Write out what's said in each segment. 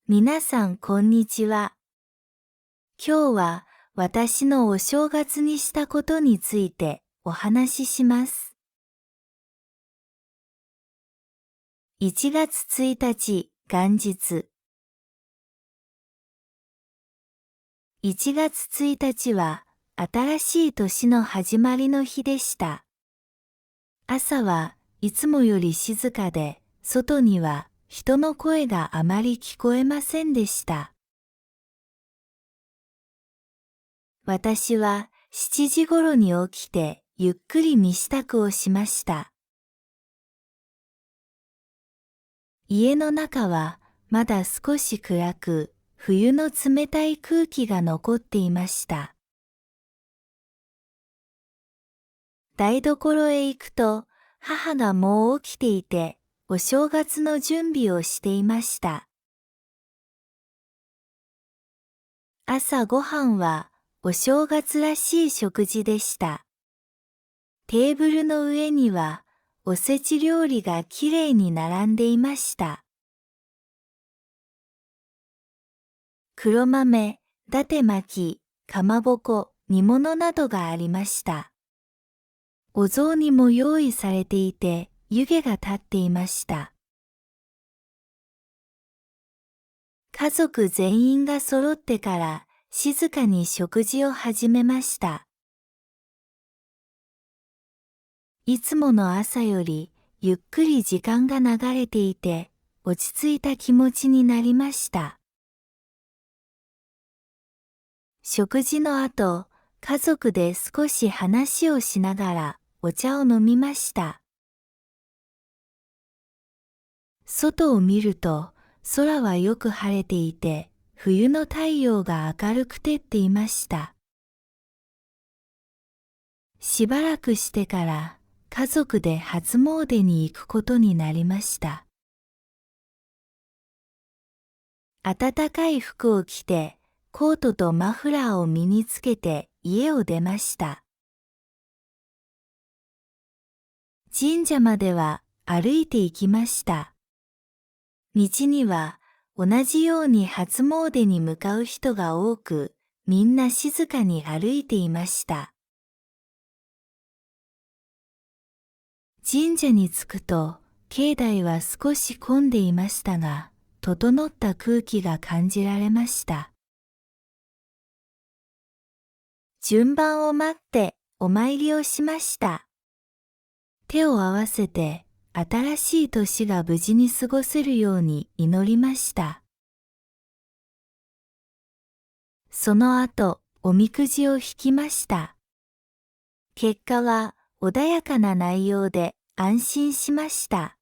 皆さんこんにちは。今日は私のお正月にしたことについてお話しします。1月1日元日。1月1日は新しい年の始まりの日でした。朝はいつもより静かで、外には人の声があまり聞こえませんでした。私は7時頃に起きてゆっくり身支度をしました。家の中はまだ少し暗く、冬の冷たい空気が残っていました。台所へ行くと、母がもう起きていて、お正月の準備をしていました。朝ごはんはお正月らしい食事でした。テーブルの上にはおせち料理がきれいに並んでいました。黒豆、伊達巻き、かまぼこ、煮物などがありました。お雑煮も用意されていて、湯気が立っていました。家族全員が揃ってから静かに食事を始めました。いつもの朝よりゆっくり時間が流れていて、落ち着いた気持ちになりました。食事の後、家族で少し話をしながらお茶を飲みました。外を見ると、空はよく晴れていて、冬の太陽が明るく照っていました。しばらくしてから家族で初詣に行くことになりました。暖かい服を着て、コートとマフラーを身につけて家を出ました。神社までは歩いて行きました。道には同じように初詣に向かう人が多く、みんな静かに歩いていました。神社に着くと、境内は少し混んでいましたが、整った空気が感じられました。順番を待ってお参りをしました。手を合わせて、新しい年が無事に過ごせるように祈りました。その後、おみくじを引きました。結果は穏やかな内容で安心しました。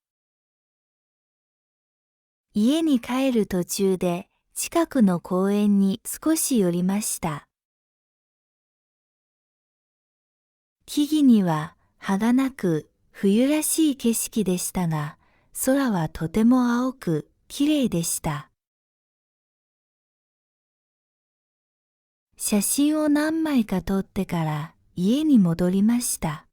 家に帰る途中で近くの公園に少し寄りました。木々には葉がなく冬らしい景色でしたが、空はとても青くきれいでした。写真を何枚か撮ってから家に戻りました。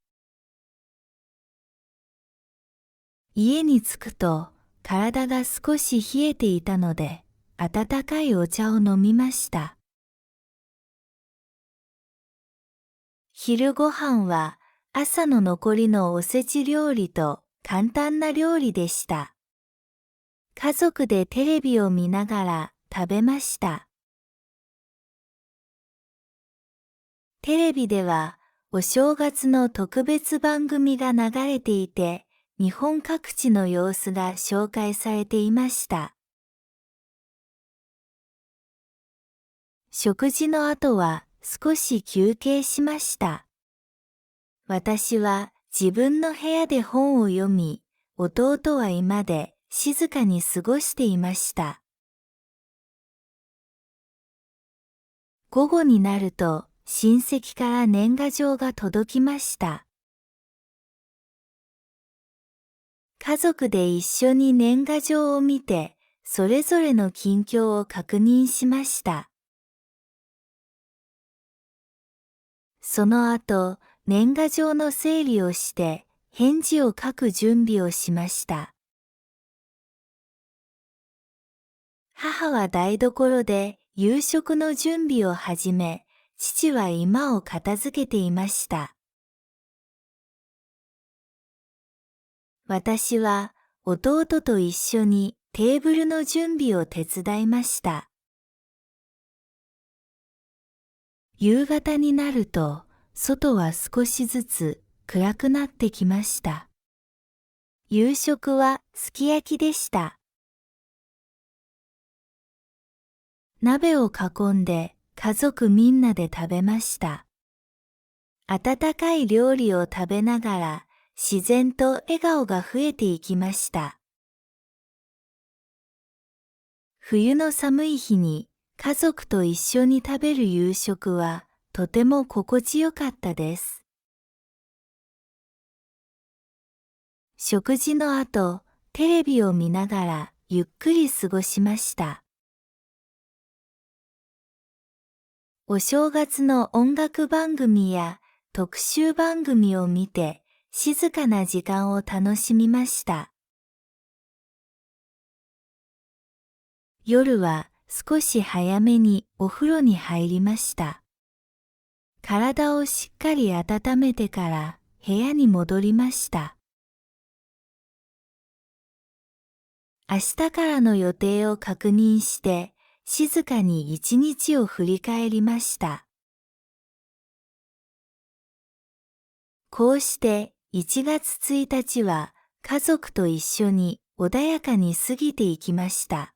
家に着くと体が少し冷えていたので、温かいお茶を飲みました。昼ごはんは朝の残りのおせち料理と簡単な料理でした。家族でテレビを見ながら食べました。テレビではお正月の特別番組が流れていて、日本各地の様子が紹介されていました。食事の後は少し休憩しました。私は自分の部屋で本を読み、弟は居間で静かに過ごしていました。午後になると親戚から年賀状が届きました。家族で一緒に年賀状を見て、それぞれの近況を確認しました。その後、年賀状の整理をして、返事を書く準備をしました。母は台所で夕食の準備を始め、父は居間を片付けていました。私は弟と一緒にテーブルの準備を手伝いました。夕方になると、外は少しずつ暗くなってきました。夕食はすき焼きでした。鍋を囲んで家族みんなで食べました。温かい料理を食べながら自然と笑顔が増えていきました。冬の寒い日に家族と一緒に食べる夕食はとても心地よかったです。食事の後、テレビを見ながらゆっくり過ごしました。お正月の音楽番組や特集番組を見て静かな時間を楽しみました。夜は少し早めにお風呂に入りました。体をしっかり温めてから部屋に戻りました。明日からの予定を確認して静かに一日を振り返りました。こうして1月1日は家族と一緒に穏やかに過ぎていきました。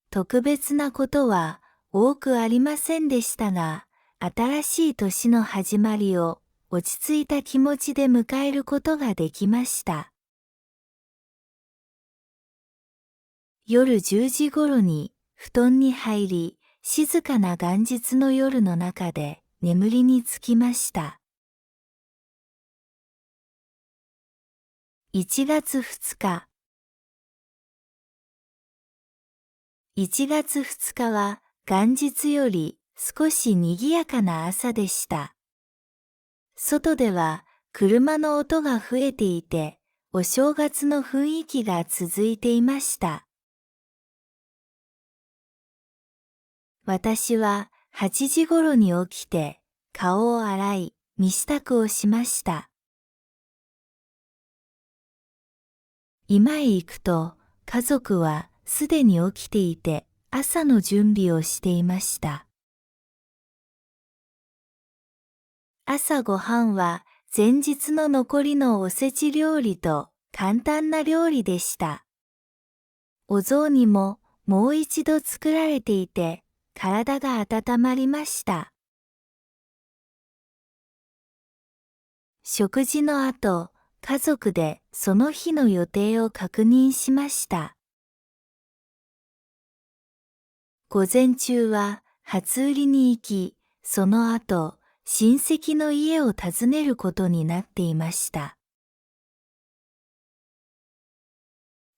特別なことは多くありませんでしたが、新しい年の始まりを落ち着いた気持ちで迎えることができました。夜10時頃に布団に入り、静かな元日の夜の中で眠りにつきました。1月2日1月2日は元日より少し賑やかな朝でした。外では車の音が増えていて、お正月の雰囲気が続いていました。私は8時頃に起きて、顔を洗い、身支度をしました。居間へ行くと、家族はすでに起きていて、朝の準備をしていました。朝ごはんは前日の残りのおせち料理と簡単な料理でした。お雑煮ももう一度作られていて、体が温まりました。食事の後、家族でその日の予定を確認しました。午前中は初売りに行き、その後、親戚の家を訪ねることになっていました。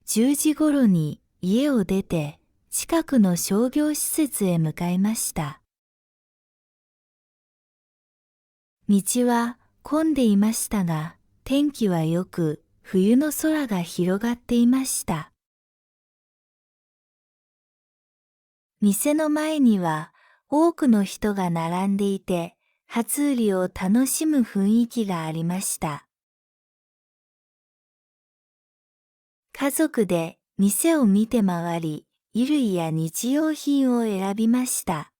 10時頃に家を出て、近くの商業施設へ向かいました。道は混んでいましたが、天気は良く、冬の空が広がっていました。店の前には多くの人が並んでいて、初売りを楽しむ雰囲気がありました。家族で店を見て回り、衣類や日用品を選びました。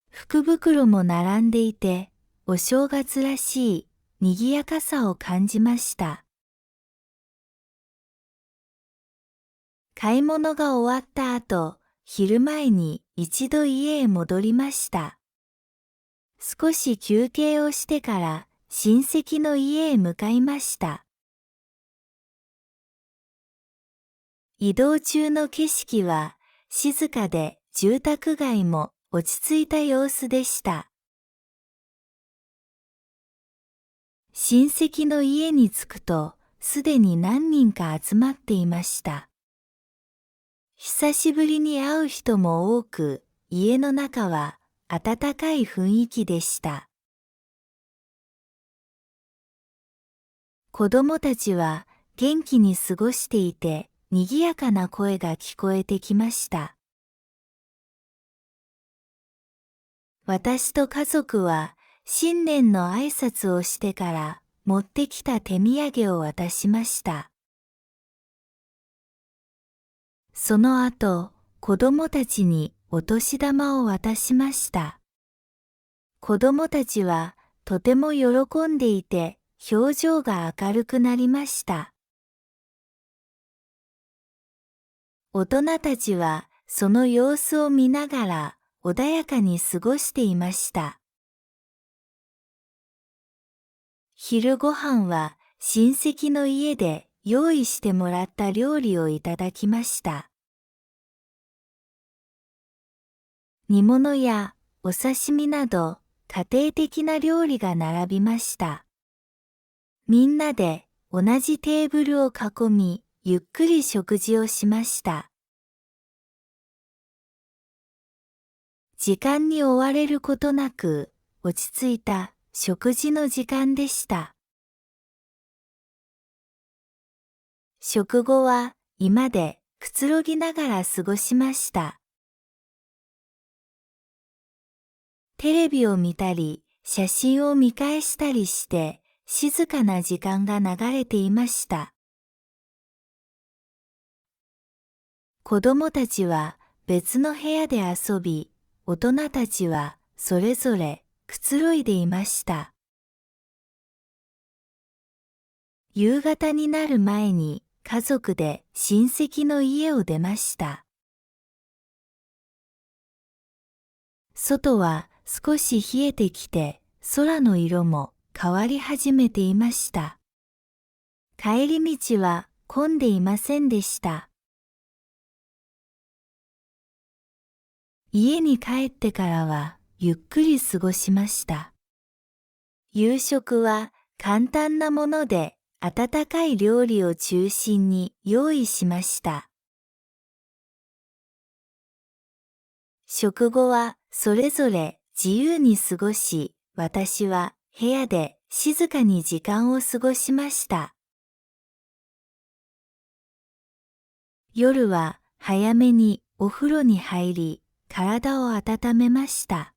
福袋も並んでいて、お正月らしい賑やかさを感じました。買い物が終わった後、昼前に一度家へ戻りました。少し休憩をしてから親戚の家へ向かいました。移動中の景色は静かで住宅街も落ち着いた様子でした。親戚の家に着くとすでに何人か集まっていました。久しぶりに会う人も多く、家の中は温かい雰囲気でした。子供たちは元気に過ごしていて、賑やかな声が聞こえてきました。私と家族は、新年の挨拶をしてから、持ってきた手土産を渡しました。その後、子供たちにお年玉を渡しました。子供たちはとても喜んでいて、表情が明るくなりました。大人たちはその様子を見ながら穏やかに過ごしていました。昼ご飯は親戚の家で用意してもらった料理をいただきました。煮物やお刺身など家庭的な料理が並びました。みんなで同じテーブルを囲み、ゆっくり食事をしました。時間に追われることなく、落ち着いた食事の時間でした。食後は居間でくつろぎながら過ごしました。テレビを見たり、写真を見返したりして、静かな時間が流れていました。子供たちは別の部屋で遊び、大人たちはそれぞれくつろいでいました。夕方になる前に家族で親戚の家を出ました。外は少し冷えてきて、空の色も変わり始めていました。帰り道は混んでいませんでした。家に帰ってからはゆっくり過ごしました。夕食は簡単なもので温かい料理を中心に用意しました。食後はそれぞれ自由に過ごし、私は部屋で静かに時間を過ごしました。夜は早めにお風呂に入り、体を温めました。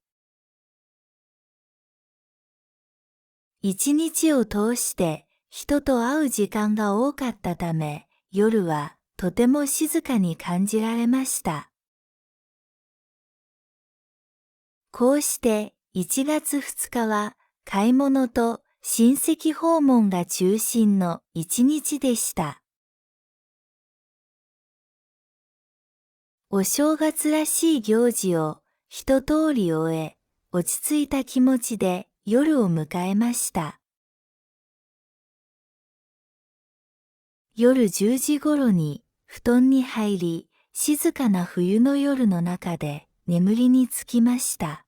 一日を通して人と会う時間が多かったため、夜はとても静かに感じられました。こうして1月2日は買い物と親戚訪問が中心の一日でした。お正月らしい行事を一通り終え、落ち着いた気持ちで夜を迎えました。夜10時頃に布団に入り、静かな冬の夜の中で眠りにつきました。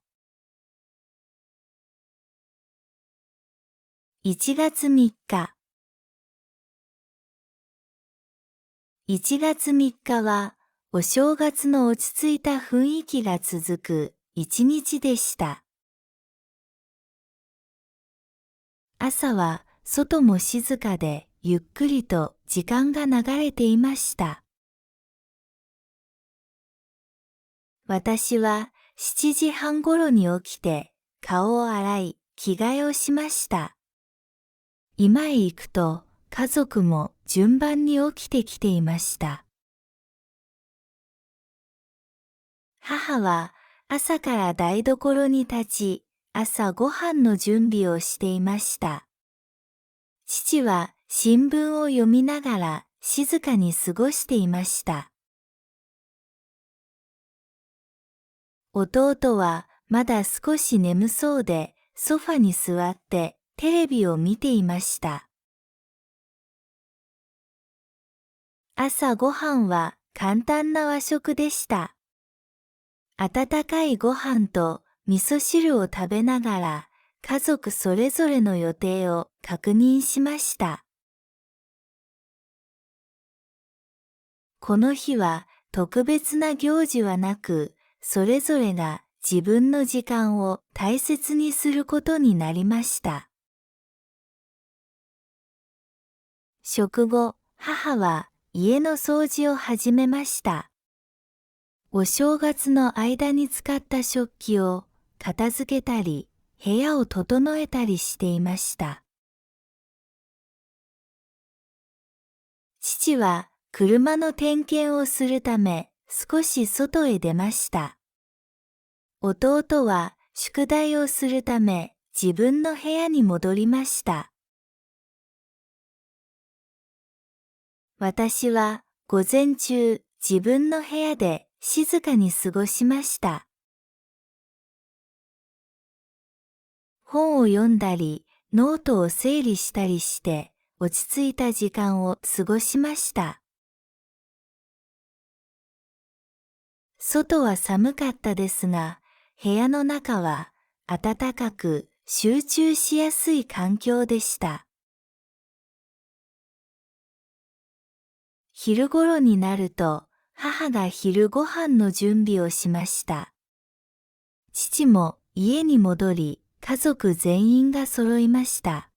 1月3日1月3日はお正月の落ち着いた雰囲気が続く一日でした。朝は外も静かでゆっくりと時間が流れていました。私は7時半頃に起きて顔を洗い着替えをしました。居間へ行くと家族も順番に起きてきていました。母は朝から台所に立ち、朝ご飯の準備をしていました。父は新聞を読みながら静かに過ごしていました。弟はまだ少し眠そうでソファに座ってテレビを見ていました。朝ごはんは簡単な和食でした。温かいご飯と味噌汁を食べながら家族それぞれの予定を確認しました。この日は特別な行事はなく、それぞれが自分の時間を大切にすることになりました。食後、母は家の掃除を始めました。お正月の間に使った食器を片付けたり、部屋を整えたりしていました。父は車の点検をするため少し外へ出ました。弟は宿題をするため自分の部屋に戻りました。私は午前中自分の部屋で静かに過ごしました。本を読んだり、ノートを整理したりして落ち着いた時間を過ごしました。外は寒かったですが、部屋の中は暖かく集中しやすい環境でした。昼頃になると、母が昼ご飯の準備をしました。父も家に戻り、家族全員が揃いました。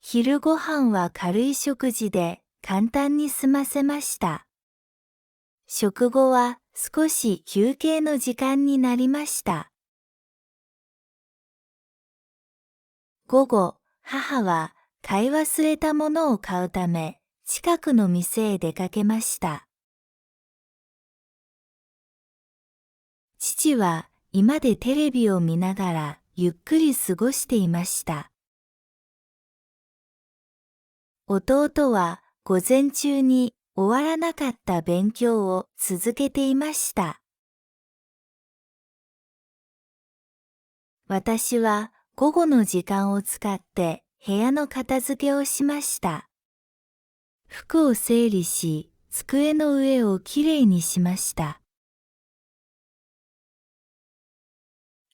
昼ご飯は軽い食事で簡単に済ませました。食後は少し休憩の時間になりました。午後、母は買い忘れたものを買うため、近くの店へ出かけました。父は居間でテレビを見ながらゆっくり過ごしていました。弟は午前中に終わらなかった勉強を続けていました。私は午後の時間を使って部屋の片付けをしました。服を整理し、机の上をきれいにしました。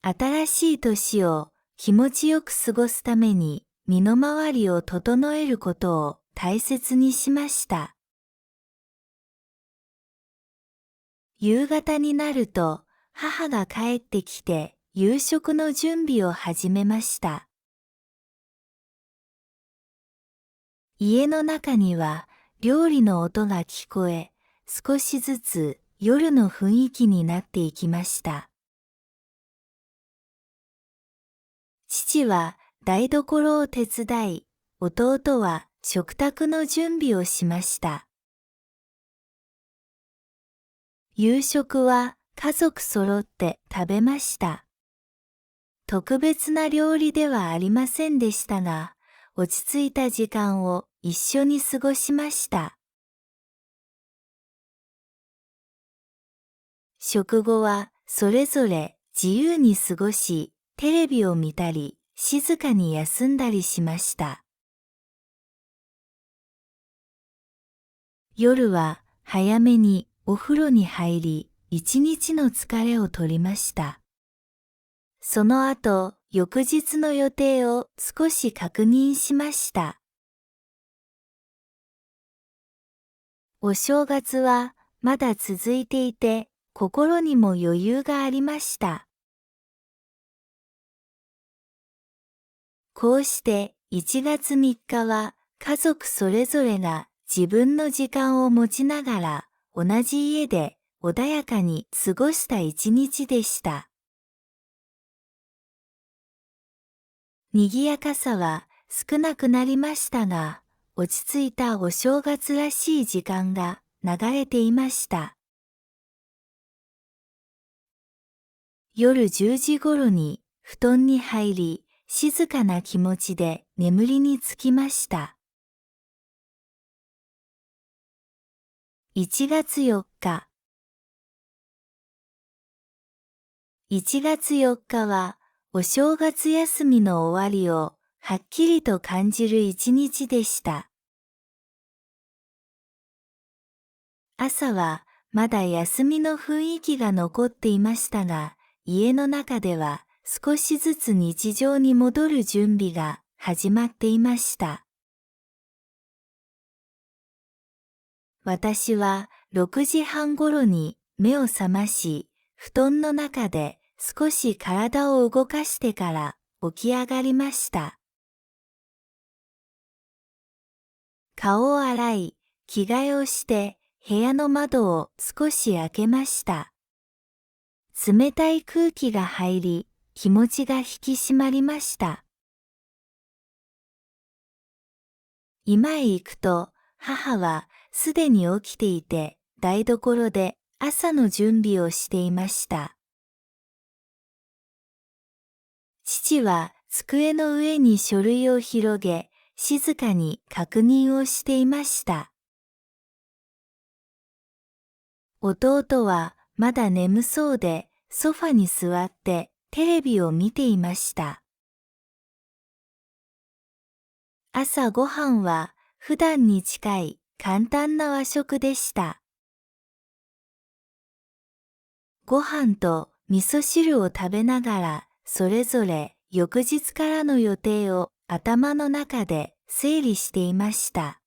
新しい年を気持ちよく過ごすために身の回りを整えることを大切にしました。夕方になると母が帰ってきて夕食の準備を始めました。家の中には料理の音が聞こえ、少しずつ夜の雰囲気になっていきました。父は台所を手伝い、弟は食卓の準備をしました。夕食は家族揃って食べました。特別な料理ではありませんでしたが、落ち着いた時間を一緒に過ごしました。食後はそれぞれ自由に過ごし、テレビを見たり、静かに休んだりしました。夜は早めにお風呂に入り、一日の疲れを取りました。その後、翌日の予定を少し確認しました。お正月はまだ続いていて、心にも余裕がありました。こうして1月3日は家族それぞれが自分の時間を持ちながら同じ家で穏やかに過ごした一日でした。賑やかさは少なくなりましたが、落ち着いたお正月らしい時間が流れていました。夜10時頃に布団に入り、静かな気持ちで眠りにつきました。1月4日1月4日はお正月休みの終わりをはっきりと感じる一日でした。朝はまだ休みの雰囲気が残っていましたが、家の中では少しずつ日常に戻る準備が始まっていました。私は6時半頃に目を覚まし、布団の中で少し体を動かしてから起き上がりました。顔を洗い、着替えをして、部屋の窓を少し開けました。冷たい空気が入り、気持ちが引き締まりました。居間へ行くと、母はすでに起きていて、台所で朝の準備をしていました。父は机の上に書類を広げ、静かに確認をしていました。弟はまだ眠そうで、ソファに座ってテレビを見ていました。朝ごはんは普段に近い簡単な和食でした。ご飯と味噌汁を食べながら、それぞれ翌日からの予定を頭の中で整理していました。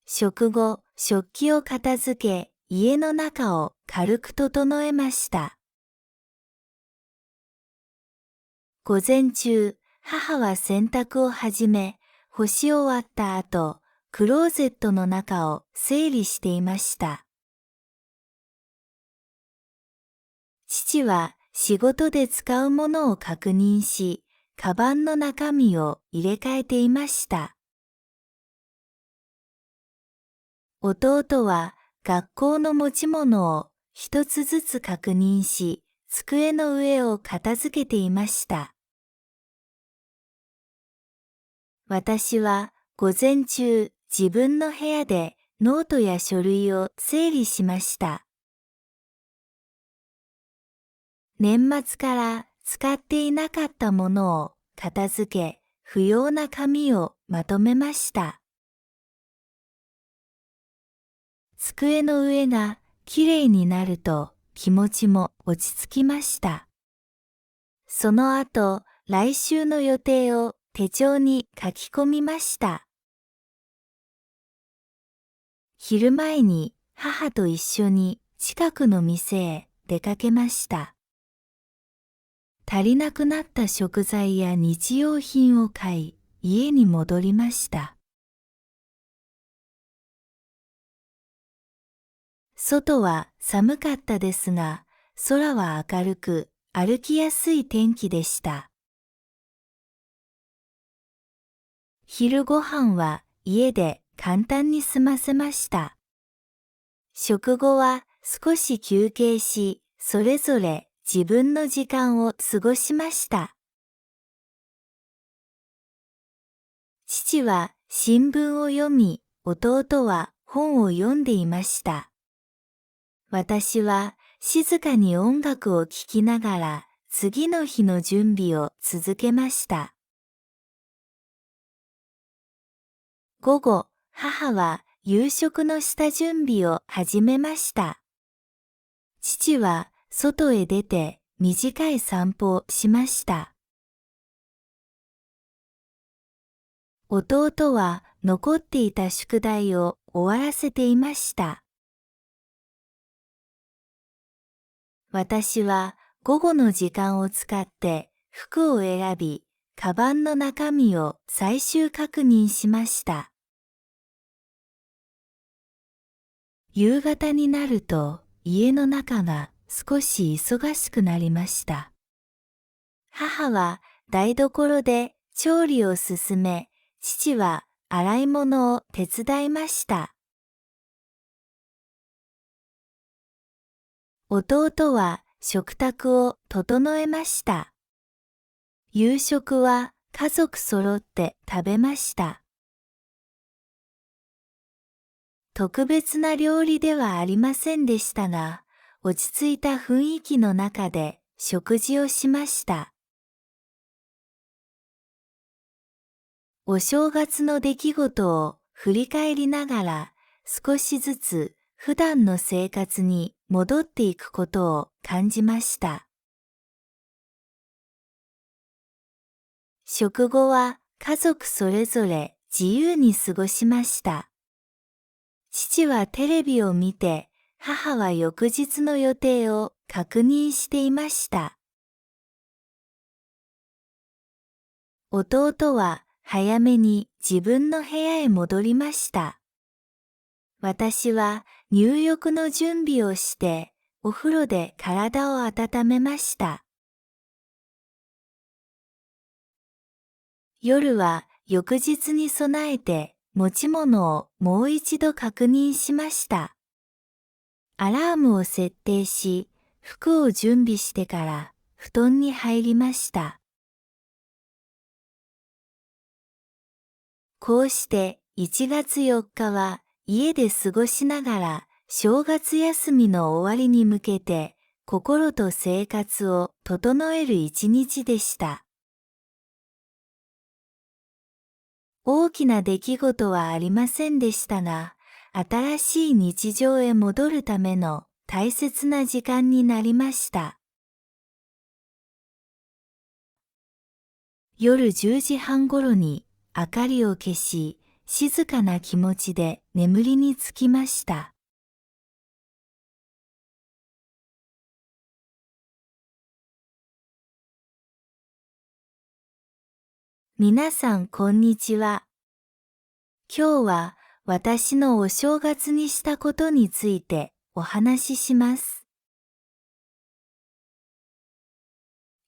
食後、食器を片付け、家の中を軽く整えました。午前中、母は洗濯を始め、干し終わった後、クローゼットの中を整理していました。父は仕事で使うものを確認し、カバンの中身を入れ替えていました。弟は学校の持ち物を一つずつ確認し、机の上を片付けていました。私は午前中、自分の部屋でノートや書類を整理しました。年末から使っていなかったものを片付け、不要な紙をまとめました。机の上がきれいになると気持ちも落ち着きました。その後、来週の予定を手帳に書き込みました。昼前に母と一緒に近くの店へ出かけました。足りなくなった食材や日用品を買い、家に戻りました。外は寒かったですが、空は明るく、歩きやすい天気でした。昼ご飯は家で簡単に済ませました。食後は少し休憩し、それぞれ自分の時間を過ごしました。父は新聞を読み、弟は本を読んでいました。私は静かに音楽を聴きながら次の日の準備を続けました。午後、母は夕食の下準備を始めました。父は外へ出て短い散歩をしました。弟は残っていた宿題を終わらせていました。私は午後の時間を使って服を選び、カバンの中身を最終確認しました。夕方になると家の中が少し忙しくなりました。母は台所で調理を進め、父は洗い物を手伝いました。弟は食卓を整えました。夕食は家族揃って食べました。特別な料理ではありませんでしたが、落ち着いた雰囲気の中で食事をしました。お正月の出来事を振り返りながら、少しずつ普段の生活に戻っていくことを感じました。食後は家族それぞれ自由に過ごしました。父はテレビを見て、母は翌日の予定を確認していました。弟は早めに自分の部屋へ戻りました。私は入浴の準備をして、お風呂で体を温めました。夜は翌日に備えて持ち物をもう一度確認しました。アラームを設定し、服を準備してから布団に入りました。こうして1月4日は家で過ごしながら正月休みの終わりに向けて心と生活を整える一日でした。大きな出来事はありませんでしたが、新しい日常へ戻るための大切な時間になりました。夜10時半ごろに明かりを消し、静かな気持ちで眠りにつきました。皆さんこんにちは。今日は私のお正月にしたことについてお話しします。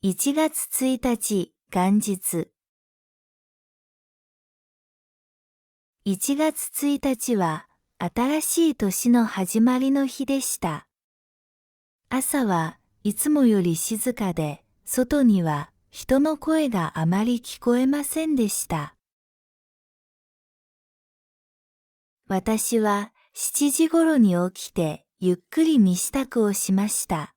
1月1日元日。1月1日は新しい年の始まりの日でした。朝はいつもより静かで、外には人の声があまり聞こえませんでした。私は7時ごろに起きてゆっくり身支度をしました。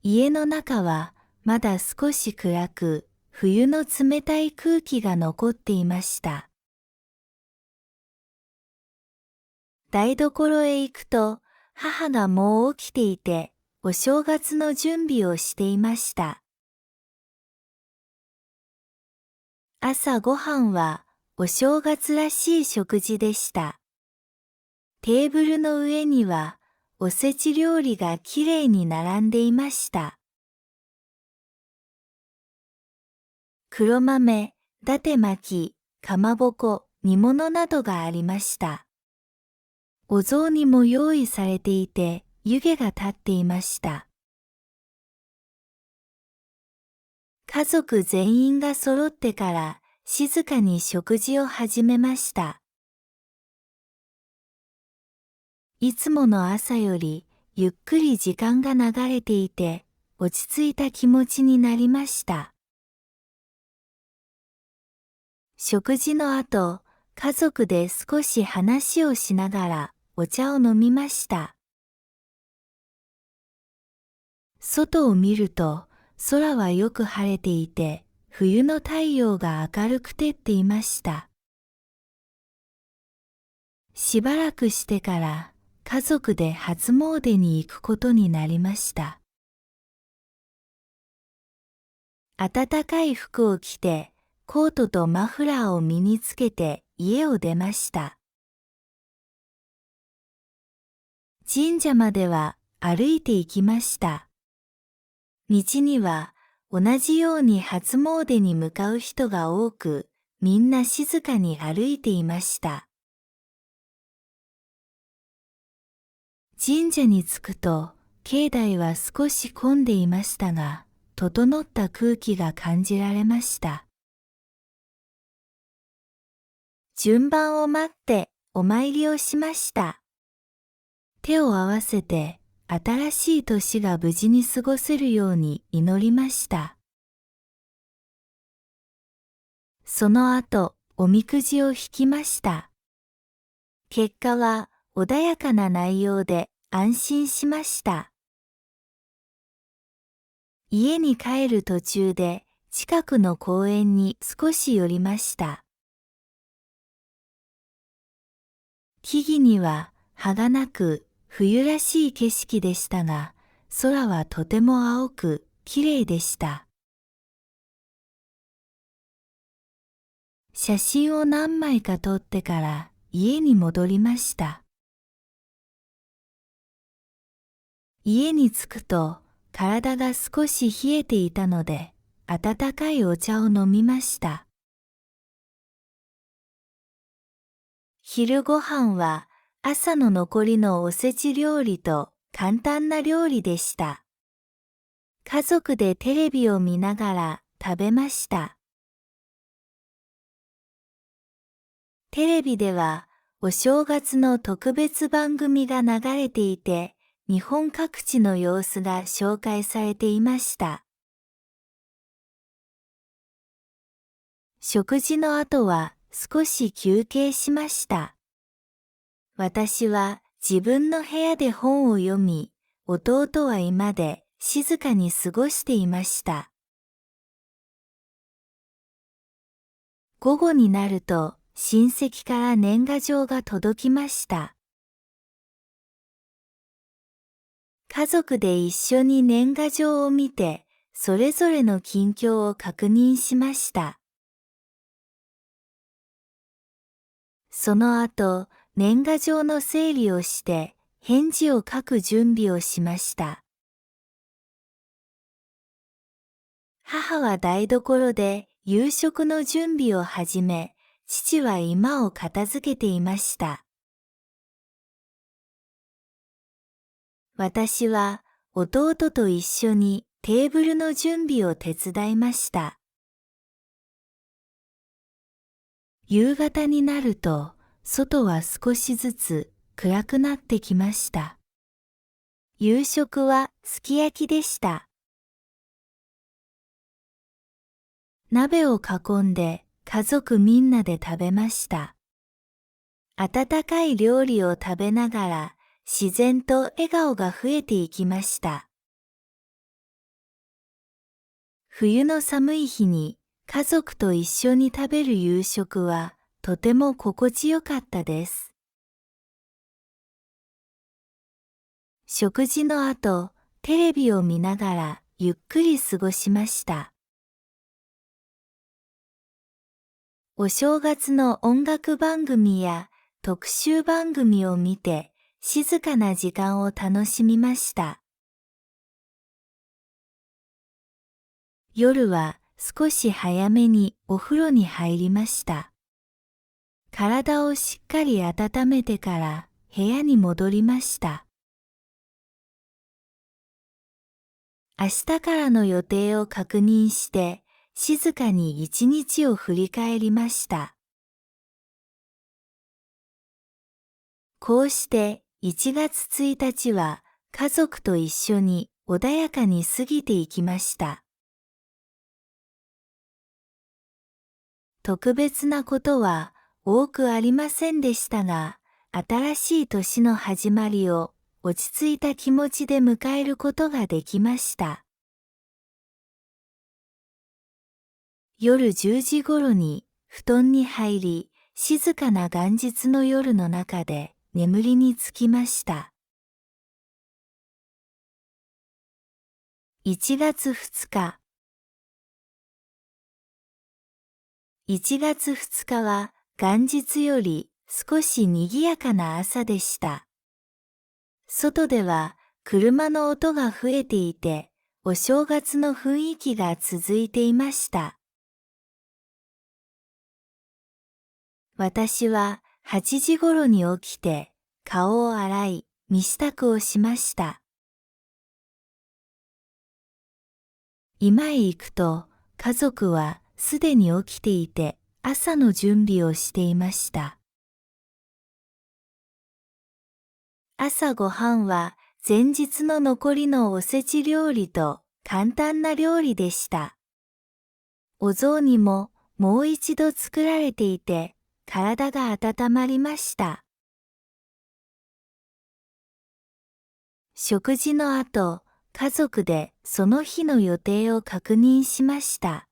家の中はまだ少し暗く、冬の冷たい空気が残っていました。台所へ行くと、母がもう起きていて、お正月の準備をしていました。朝ごはんはお正月らしい食事でした。テーブルの上にはおせち料理がきれいに並んでいました。黒豆、伊達巻き、かまぼこ、煮物などがありました。お雑煮も用意されていて、湯気が立っていました。家族全員が揃ってから静かに食事を始めました。いつもの朝よりゆっくり時間が流れていて、落ち着いた気持ちになりました。食事の後、家族で少し話をしながらお茶を飲みました。外を見ると、空はよく晴れていて、冬の太陽が明るく照っていました。しばらくしてから家族で初詣に行くことになりました。暖かい服を着て、コートとマフラーを身につけて家を出ました。神社までは歩いて行きました。道には同じように初詣に向かう人が多く、みんな静かに歩いていました。神社に着くと、境内は少し混んでいましたが、整った空気が感じられました。順番を待ってお参りをしました。手を合わせて、新しい年が無事に過ごせるように祈りました。その後、おみくじを引きました。結果は穏やかな内容で安心しました。家に帰る途中で近くの公園に少し寄りました。木々には葉がなく冬らしい景色でしたが、空はとても青くきれいでした。写真を何枚か撮ってから家に戻りました。家に着くと体が少し冷えていたので、温かいお茶を飲みました。昼ご飯は朝の残りのおせち料理と簡単な料理でした。家族でテレビを見ながら食べました。テレビではお正月の特別番組が流れていて、日本各地の様子が紹介されていました。食事の後は少し休憩しました。私は自分の部屋で本を読み、弟は居間で静かに過ごしていました。午後になると親戚から年賀状が届きました。家族で一緒に年賀状を見て、それぞれの近況を確認しました。その後、年賀状の整理をして、返事を書く準備をしました。母は台所で夕食の準備を始め、父は居間を片付けていました。私は弟と一緒にテーブルの準備を手伝いました。夕方になると、外は少しずつ暗くなってきました。夕食はすき焼きでした。鍋を囲んで家族みんなで食べました。温かい料理を食べながら自然と笑顔が増えていきました。冬の寒い日に家族と一緒に食べる夕食はとても心地よかったです。食事の後、テレビを見ながらゆっくり過ごしました。お正月の音楽番組や特集番組を見て静かな時間を楽しみました。夜は少し早めにお風呂に入りました。体をしっかり温めてから部屋に戻りました。明日からの予定を確認して静かに一日を振り返りました。こうして1月1日は家族と一緒に穏やかに過ぎていきました。特別なことは多くありませんでしたが、新しい年の始まりを落ち着いた気持ちで迎えることができました。夜10時頃に布団に入り、静かな元日の夜の中で眠りにつきました。1月2日1月2日は元日より少し賑やかな朝でした。外では車の音が増えていて、お正月の雰囲気が続いていました。私は8時頃に起きて顔を洗い、身支度をしました。居間へ行くと家族はすでに起きていて朝の準備をしていました。朝ごはんは前日の残りのおせち料理と簡単な料理でした。お雑煮ももう一度作られていて体が温まりました。食事の後、家族でその日の予定を確認しました。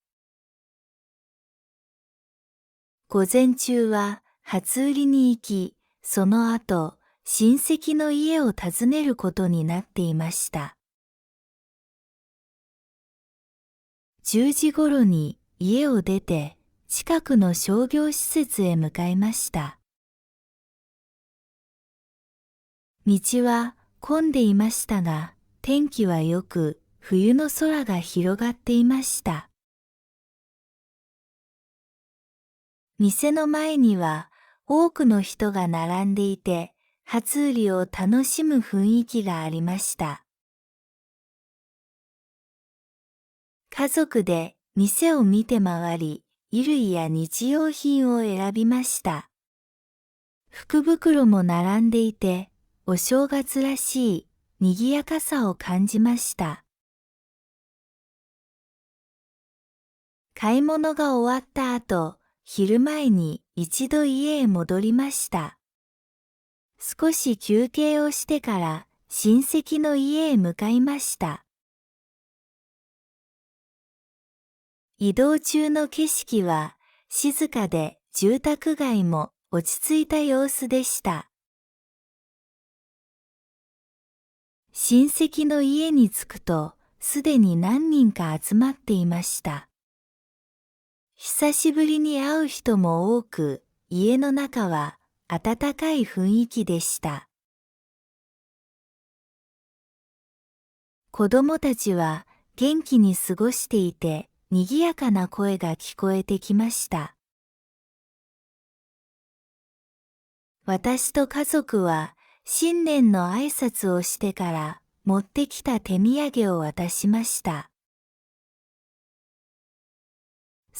午前中は初売りに行き、その後、親戚の家を訪ねることになっていました。10時頃に家を出て、近くの商業施設へ向かいました。道は混んでいましたが、天気は良く、冬の空が広がっていました。店の前には多くの人が並んでいて、初売りを楽しむ雰囲気がありました。家族で店を見て回り、衣類や日用品を選びました。福袋も並んでいて、お正月らしい賑やかさを感じました。買い物が終わった後、昼前に一度家へ戻りました。少し休憩をしてから親戚の家へ向かいました。移動中の景色は静かで住宅街も落ち着いた様子でした。親戚の家に着くとすでに何人か集まっていました。久しぶりに会う人も多く、家の中は温かい雰囲気でした。子供たちは元気に過ごしていて、賑やかな声が聞こえてきました。私と家族は新年の挨拶をしてから持ってきた手土産を渡しました。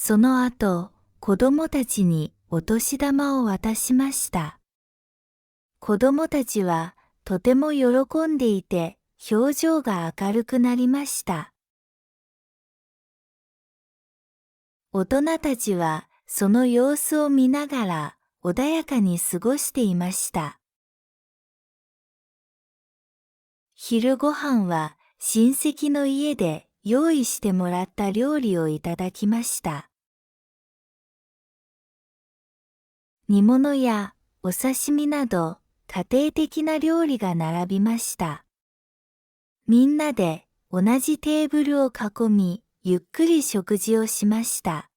その後、子供たちにお年玉を渡しました。子供たちはとても喜んでいて、表情が明るくなりました。大人たちはその様子を見ながら穏やかに過ごしていました。昼ご飯は親戚の家で用意してもらった料理をいただきました。煮物やお刺身など家庭的な料理が並びました。みんなで同じテーブルを囲み、ゆっくり食事をしました。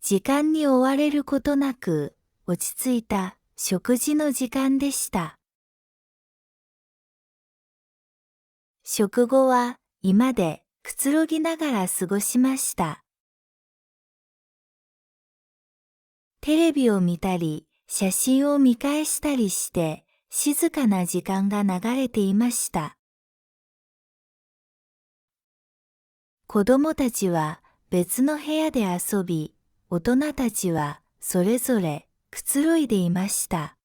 時間に追われることなく、落ち着いた食事の時間でした。食後は居間でくつろぎながら過ごしました。テレビを見たり、写真を見返したりして、静かな時間が流れていました。子供たちは別の部屋で遊び、大人たちはそれぞれくつろいでいました。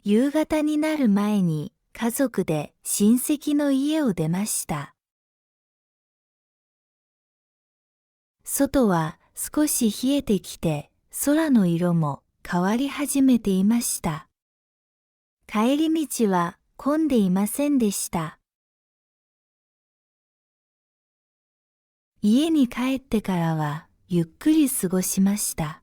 夕方になる前に家族で親戚の家を出ました。外は少し冷えてきて、空の色も変わり始めていました。帰り道は混んでいませんでした。家に帰ってからはゆっくり過ごしました。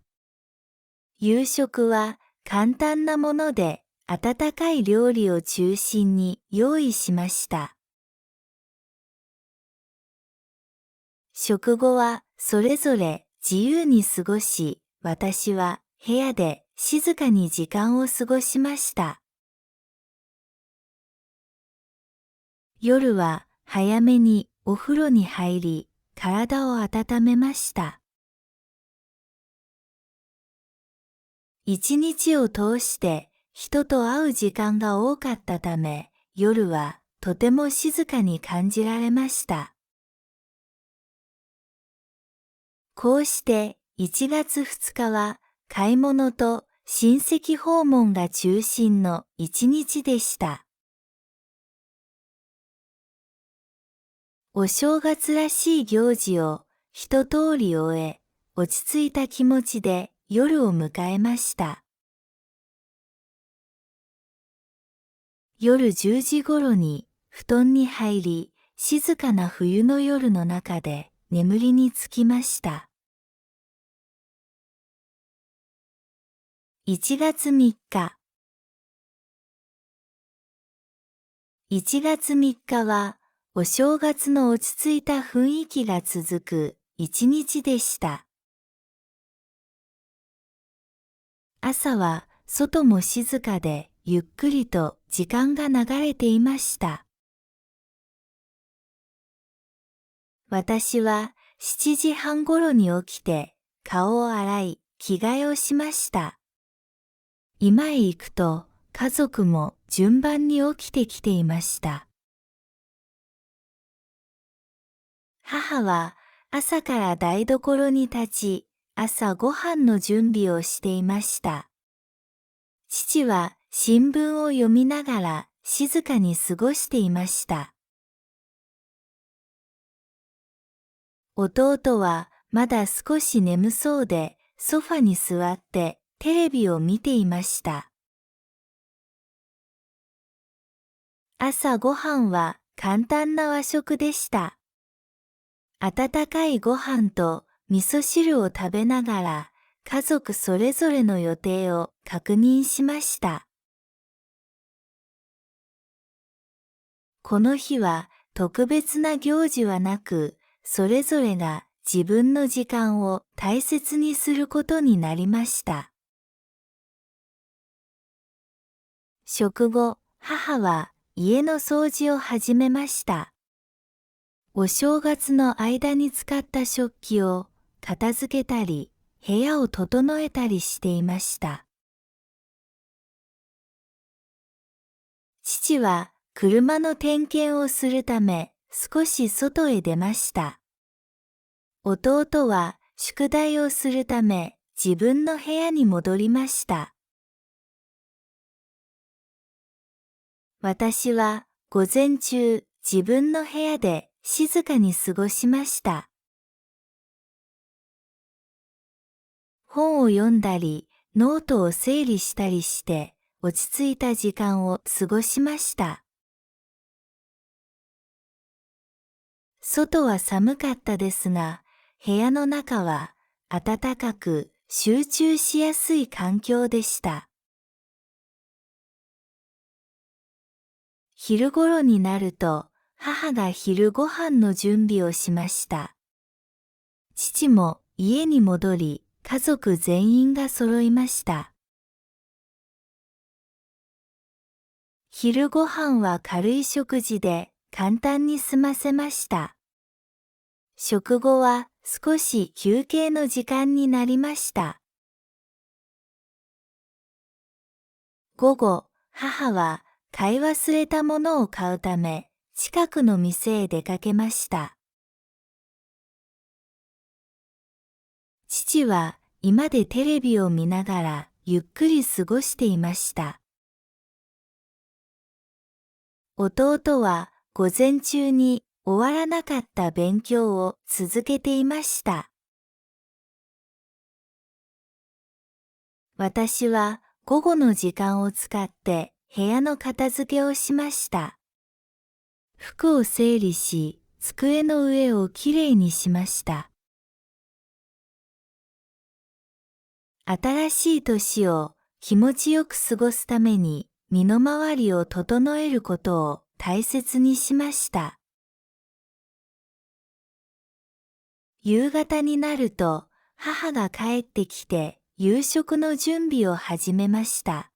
夕食は簡単なもので温かい料理を中心に用意しました。食後はそれぞれ自由に過ごし、私は部屋で静かに時間を過ごしました。夜は早めにお風呂に入り、体を温めました。一日を通して人と会う時間が多かったため、夜はとても静かに感じられました。こうして1月2日は買い物と親戚訪問が中心の一日でした。お正月らしい行事を一通り終え、落ち着いた気持ちで夜を迎えました。夜10時頃に布団に入り、静かな冬の夜の中で眠りにつきました。1月3日1月3日はお正月の落ち着いた雰囲気が続く一日でした。朝は外も静かでゆっくりと時間が流れていました。私は7時半ごろに起きて、顔を洗い、着替えをしました。居間へ行くと、家族も順番に起きてきていました。母は朝から台所に立ち、朝ご飯の準備をしていました。父は新聞を読みながら静かに過ごしていました。弟はまだ少し眠そうでソファに座ってテレビを見ていました。朝ごはんは簡単な和食でした。温かいご飯と味噌汁を食べながら家族それぞれの予定を確認しました。この日は特別な行事はなく、それぞれが自分の時間を大切にすることになりました。食後、母は家の掃除を始めました。お正月の間に使った食器を片付けたり、部屋を整えたりしていました。父は車の点検をするため少し外へ出ました。弟は宿題をするため自分の部屋に戻りました。私は午前中自分の部屋で静かに過ごしました。本を読んだり、ノートを整理したりして落ち着いた時間を過ごしました。外は寒かったですが、部屋の中は暖かく集中しやすい環境でした。昼頃になると、母が昼ご飯の準備をしました。父も家に戻り、家族全員が揃いました。昼ご飯は軽い食事で簡単に済ませました。食後は少し休憩の時間になりました。午後、母は買い忘れたものを買うため、近くの店へ出かけました。父は居間でテレビを見ながらゆっくり過ごしていました。弟は午前中に終わらなかった勉強を続けていました。私は午後の時間を使って部屋の片付けをしました。服を整理し、机の上をきれいにしました。新しい年を気持ちよく過ごすために身の回りを整えることを大切にしました。夕方になると母が帰ってきて夕食の準備を始めました。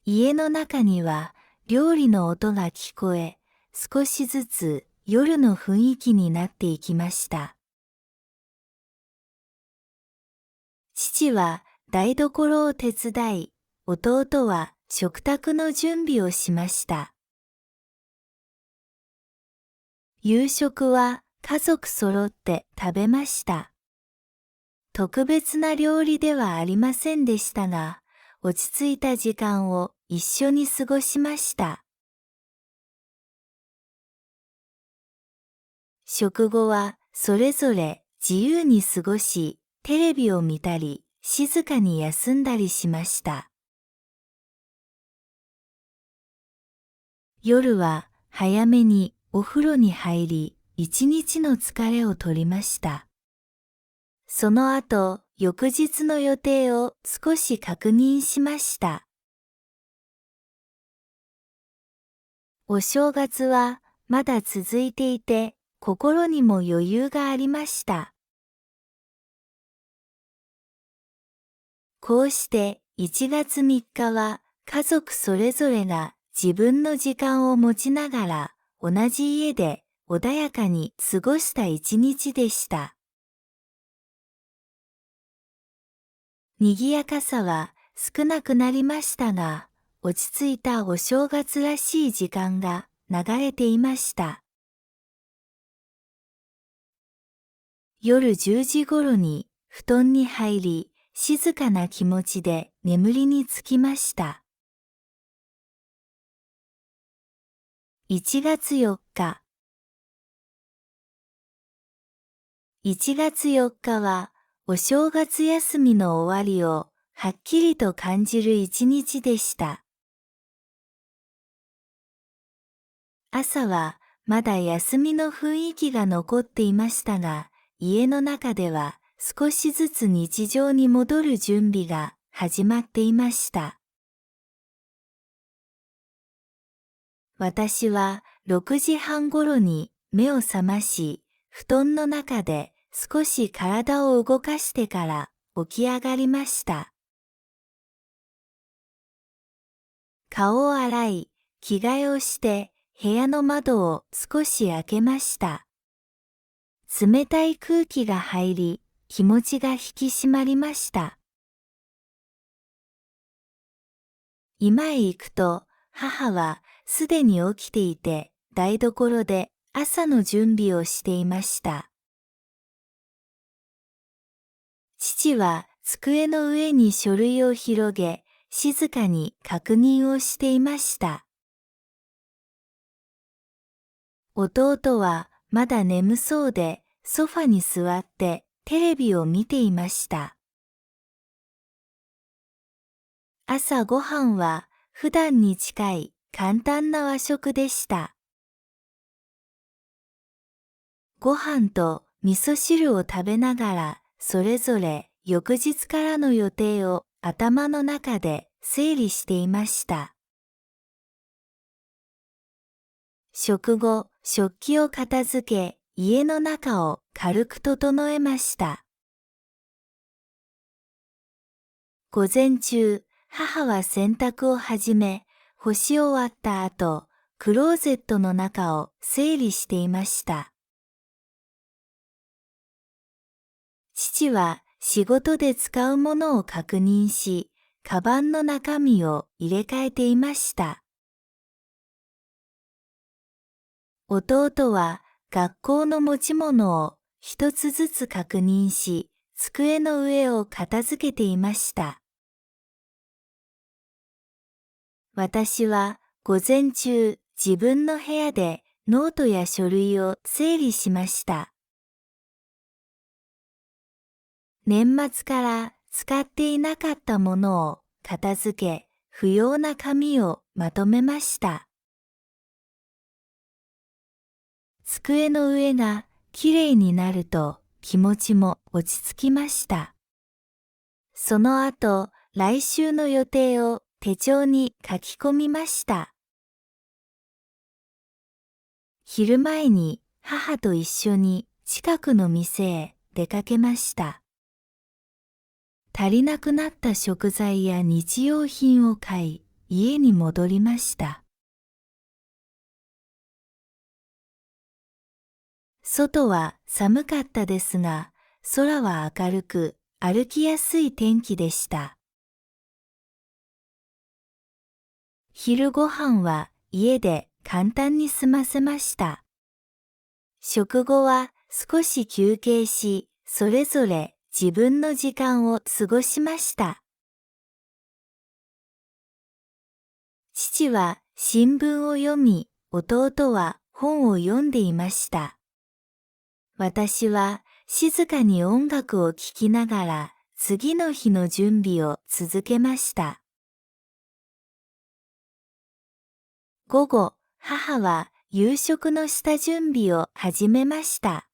家の中には料理の音が聞こえ、少しずつ夜の雰囲気になっていきました。父は台所を手伝い、弟は食卓の準備をしました。夕食は家族揃って食べました。特別な料理ではありませんでしたが、落ち着いた時間を一緒に過ごしました。食後はそれぞれ自由に過ごし、テレビを見たり、静かに休んだりしました。夜は早めにお風呂に入り、一日の疲れを取りました。その後、翌日の予定を少し確認しました。お正月はまだ続いていて、心にも余裕がありました。こうして1月3日は家族それぞれが自分の時間を持ちながら同じ家で穏やかに過ごした一日でした。賑やかさは少なくなりましたが、落ち着いたお正月らしい時間が流れていました。夜10時頃に布団に入り、静かな気持ちで眠りにつきました。1月4日1月4日はお正月休みの終わりをはっきりと感じる一日でした。朝はまだ休みの雰囲気が残っていましたが、家の中では少しずつ日常に戻る準備が始まっていました。私は6時半頃に目を覚まし、布団の中で少し体を動かしてから起き上がりました。顔を洗い、着替えをして部屋の窓を少し開けました。冷たい空気が入り、気持ちが引き締まりました。居間へ行くと、母はすでに起きていて、台所で朝の準備をしていました。父は机の上に書類を広げ、静かに確認をしていました。弟はまだ眠そうで、ソファに座ってテレビを見ていました。朝ごはんは普段に近い簡単な和食でした。ご飯と味噌汁を食べながら、それぞれ翌日からの予定を頭の中で整理していました。食後、食器を片付け、家の中を軽く整えました。午前中、母は洗濯を始め、干し終わった後、クローゼットの中を整理していました。父は仕事で使うものを確認し、カバンの中身を入れ替えていました。弟は学校の持ち物を一つずつ確認し、机の上を片付けていました。私は午前中、自分の部屋でノートや書類を整理しました。年末から使っていなかったものを片付け、不要な紙をまとめました。机の上がきれいになると気持ちも落ち着きました。その後、来週の予定を手帳に書き込みました。昼前に母と一緒に近くの店へ出かけました。足りなくなった食材や日用品を買い、家に戻りました。外は寒かったですが、空は明るく、歩きやすい天気でした。昼ご飯は家で簡単に済ませました。食後は少し休憩し、それぞれ自分の時間を過ごしました。父は新聞を読み、弟は本を読んでいました。私は静かに音楽を聴きながら次の日の準備を続けました。午後、母は夕食の下準備を始めました。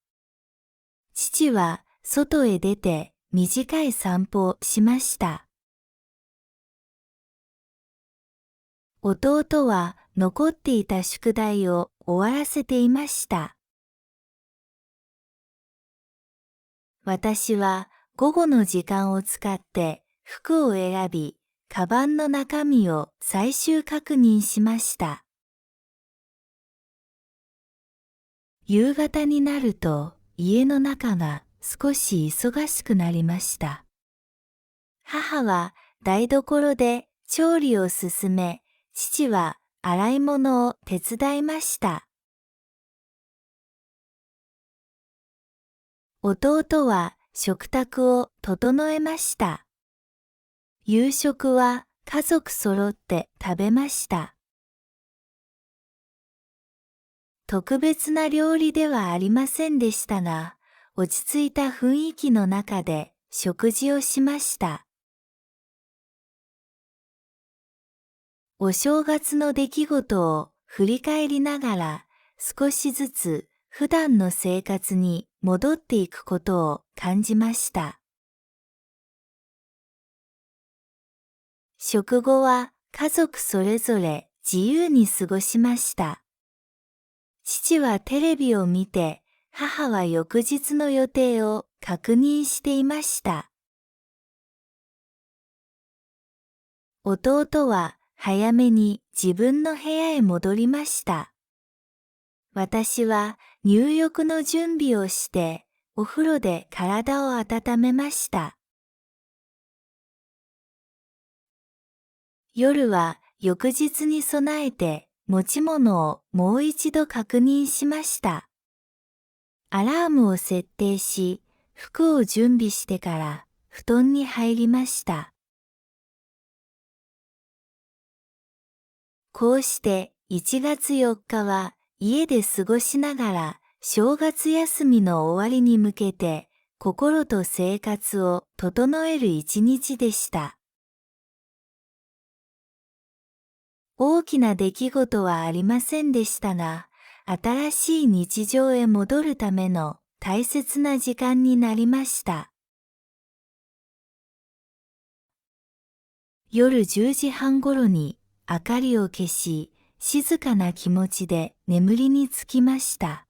父は外へ出て短い散歩をしました。弟は残っていた宿題を終わらせていました。私は午後の時間を使って服を選び、カバンの中身を最終確認しました。夕方になると家の中が少し忙しくなりました。母は台所で調理を進め、父は洗い物を手伝いました。弟は食卓を整えました。夕食は家族揃って食べました。特別な料理ではありませんでしたが、落ち着いた雰囲気の中で食事をしました。お正月の出来事を振り返りながら、少しずつ普段の生活に戻っていくことを感じました。食後は家族それぞれ自由に過ごしました。父はテレビを見て、母は翌日の予定を確認していました。弟は早めに自分の部屋へ戻りました。私は入浴の準備をして、お風呂で体を温めました。夜は翌日に備えて持ち物をもう一度確認しました。アラームを設定し、服を準備してから布団に入りました。こうして1月4日は家で過ごしながら正月休みの終わりに向けて心と生活を整える一日でした。大きな出来事はありませんでしたが、新しい日常へ戻るための大切な時間になりました。夜10時半ごろに明かりを消し、静かな気持ちで眠りにつきました。